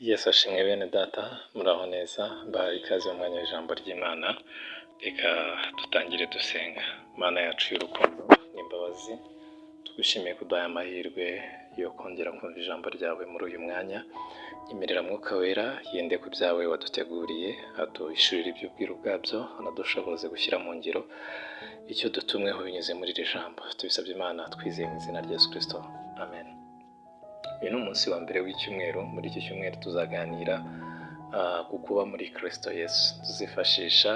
Yesu ashimwe bene data, muraho neza, mbahaye ikaze mu mwanya w'ijambo ry'Imana. Reka dutangire dusenga. Mana yacu y'urukundo n'imbabazi, tugushimiye kuduha amahirwe yo kongera kumva ijambo ryawe muri uyu mwanya. Nyemerera Mwuka Wera yende ku byawe waduteguriye, aduhishurire iby'ubwiru bwabyo, anadushoboze gushyira mu ngiro icyo dutumweho binyuze muri iri jambo. Tubisabye Imana twizeye mu izina rya Yesu Kristo. Amen. Uyu ni umunsi wa mbere w'icyumweru. Muri iki cyumweru tuzaganira ku kuba muri Kristo Yesu. Tuzifashisha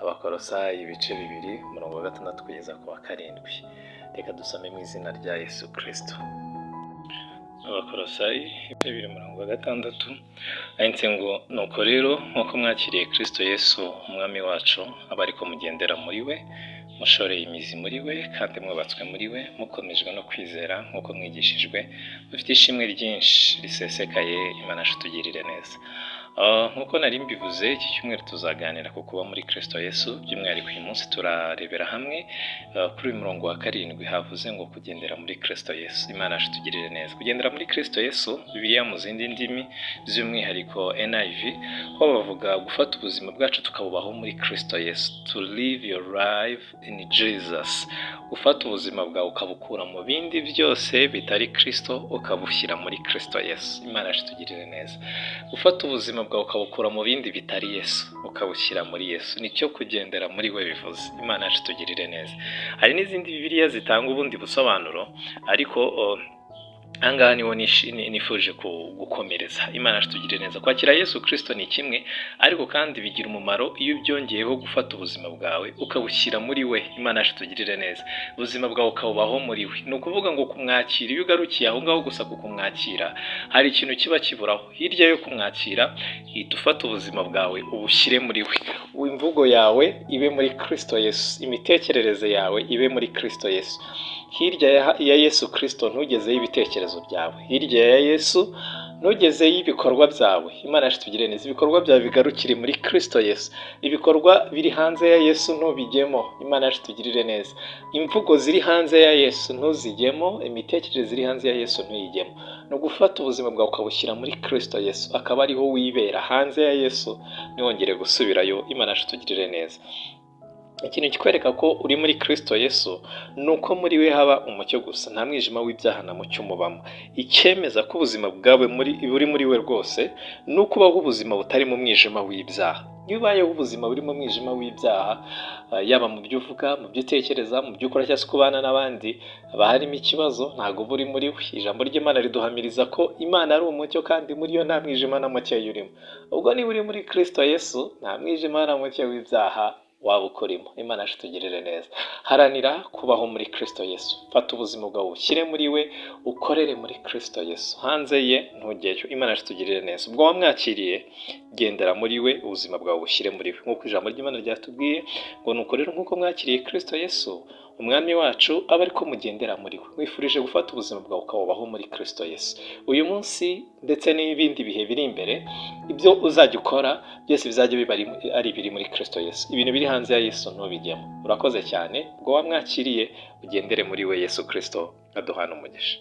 Abakolosayi ibice 2 umurongo wa 6 kugeza ku wa 7. Reka dusome mu izina rya Yesu Kristo. Abakolosayi ibice 2 umurongo wa 6 handitse ngo, nuko rero nk'uko mwakiriye Kristo Yesu umwami wacu, aba ariko mugendera muri we, mushoreye imizi muri we kandi mwubatswe muri we, mukomejwe no kwizera nk'uko mwigishijwe, mufite ishimwe ryinshi risesekaye. Imana tugirire neza. Nk'uko nari mbivuze, iki cyumweru tuzaganira ku kuba muri Kristo Yesu. By'umwihariko uyu munsi turarebera hamwe kuri uyu murongo wa 7 havuze ngo kugendera muri Kristo Yesu. Imana tugirire neza. Kugendera muri Kristo Yesu, Bibiliya mu zindi ndimi by'umwihariko NIV ho bavuga gufata ubuzima bwacu tukabubaho muri Kristo Yesu. To live your life in Jesus. Gufata ubuzima bwawe ukabukura mu bindi byose bitari Kristo, ukabushyira muri Kristo Yesu. Imana tugirire neza. Gufata ubuzima bwawe ukabukura mu bindi bitari Yesu, ukabushyira muri Yesu, nicyo kugendera muri we bivuze. Imana tugirire neza. Hari n'izindi Bibiliya zitanga ubundi busobanuro, ariko ahangaha niho nifuje gukomereza. Imana tugirire neza. Kwakira Yesu Kristo ni kimwe, ariko kandi bigira umumaro iyo byongeyeho gufata ubuzima bwawe ukabushyira muri we. Imana tugirire neza. Ubuzima bwawe ukabubaho muri we. Ni ukuvuga ngo kumwakira, iyo ugarukiye aho ngaho gusa ku kumwakira, hari ikintu kiba kiburaho. Hirya yo kumwakira, hita ufata ubuzima bwawe ubushyire muri we. Imvugo yawe ibe muri Kristo Yesu, imitekerereze yawe ibe muri Kristo Yesu. Hirya ya Yesu Kristo ntugezeho ibitekerezo byawe. Hirya ya Yesu ntugezeho ibikorwa byawe. Imana tugirire neza. Ibikorwa byawe bigarukire muri Kristo Yesu. Ibikorwa biri hanze ya Yesu ntubijyemo. Imana tugirire neza. Imvugo ziri hanze ya Yesu ntuzijyemo, imitekerereze iri hanze ya Yesu ntuyijyemo. No gufata ubuzima bwawe ukabushyira muri Kristo Yesu, akaba ariho wibera. Hanze ya Yesu ntiwongere gusubirayo. Imana tugirire neza. Ikintu kikwereka ko uri muri Kristo Yesu nuko muri we haba umucyo gusa, nta mwijima w'ibyaha na mucyo umubamo. Icyemeza ko ubuzima bwawe buri muri we rwose nuko ubaho ubuzima butari mu mwijima w'ibyaha. Iyo ubayeho ubuzima buri mu mwijima w'ibyaha, yaba mu byo uvuga, mu byo utekereza, mu byo ukora cyangwa se kubana n'abandi, haba harimo ikibazo. Ntabwo buri muri we. Ijambo ry'Imana riduhamiriza ko Imana ari umucyo kandi muri yo nta mwijima na mucyo urimo. Ubwo niba uri muri Kristo Yesu, nta mwijima na mucyo w'ibyaha waba ukorimo. Imana tugirire neza. Haranira kubaho muri Kristo Yesu. Fata ubuzima bwawe ushyire muri we, ukorere muri Kristo Yesu. Hanze ye ntujyeyo. Imana tugirire neza. Ubwo wamwakiriye, gendera muri we, ubuzima bwawe ushyire muri we. Nk'uko ijambo ry'Imana ryatubwiye ngo, nuko rero nk'uko mwakiriye Kristo Yesu umwami wacu, aba ariko mugendera muri we. Wifurije gufata ubuzima bwawe ukabubaho muri Kristo Yesu. Uyu munsi ndetse n'ibindi bihe biri imbere, ibyo uzajya ukora byose bizajya biba ari biri muri Kristo Yesu. Ibintu biri hanze ya Yesu ntubijyemo. Urakoze cyane. Ubwo wamwakiriye, ugendere muri we. Yesu Kristo aduhana umugisha.